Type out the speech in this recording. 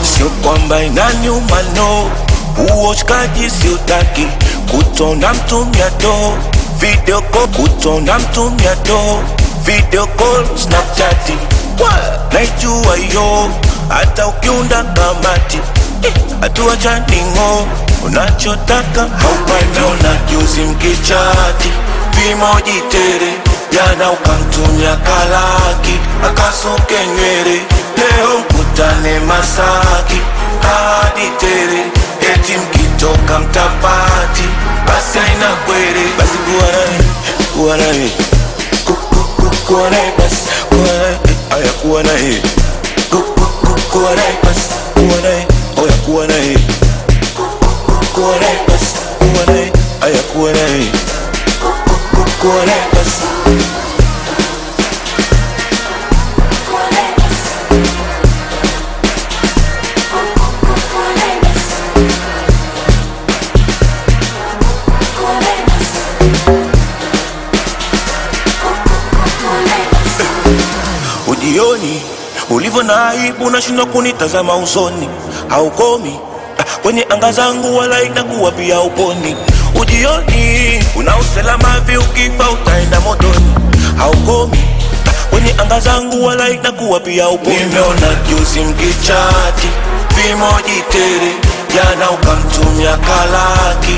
Sio kwamba inaniuma no, uoshkaji siutaki, kutona mtumia do video call, kutona mtumia do video call, Snapchat naijua yo, hata ukiunda kamati hatua janingo, unachotaka haupati. Ona juzi mkichati vimoji tere, jana ukamtumia kalaki akasuke nywele, leo mkutane Masaki hadi tere, eti mkitoka mtapati basi haina kwere. Basi kuwa nae kuwa nae basi kuwa nae, aya kuwa nae kuwa nae basi kuwa nae, oya kuwa nae kuwa nae basi kuwa nae, aya kuwa nae kuwa nae basi. Ujioni ulivyo na aibu, unashindwa kunitazama usoni, haukomi kwenye anga zangu wala itakuwa pia uponi. Ujioni una usalama vi, ukifa utaenda motoni, haukomi kwenye anga zangu wala itakuwa pia uponi. Nimeona juzi mkichati vimoji tere, jana ukamtumia kalaki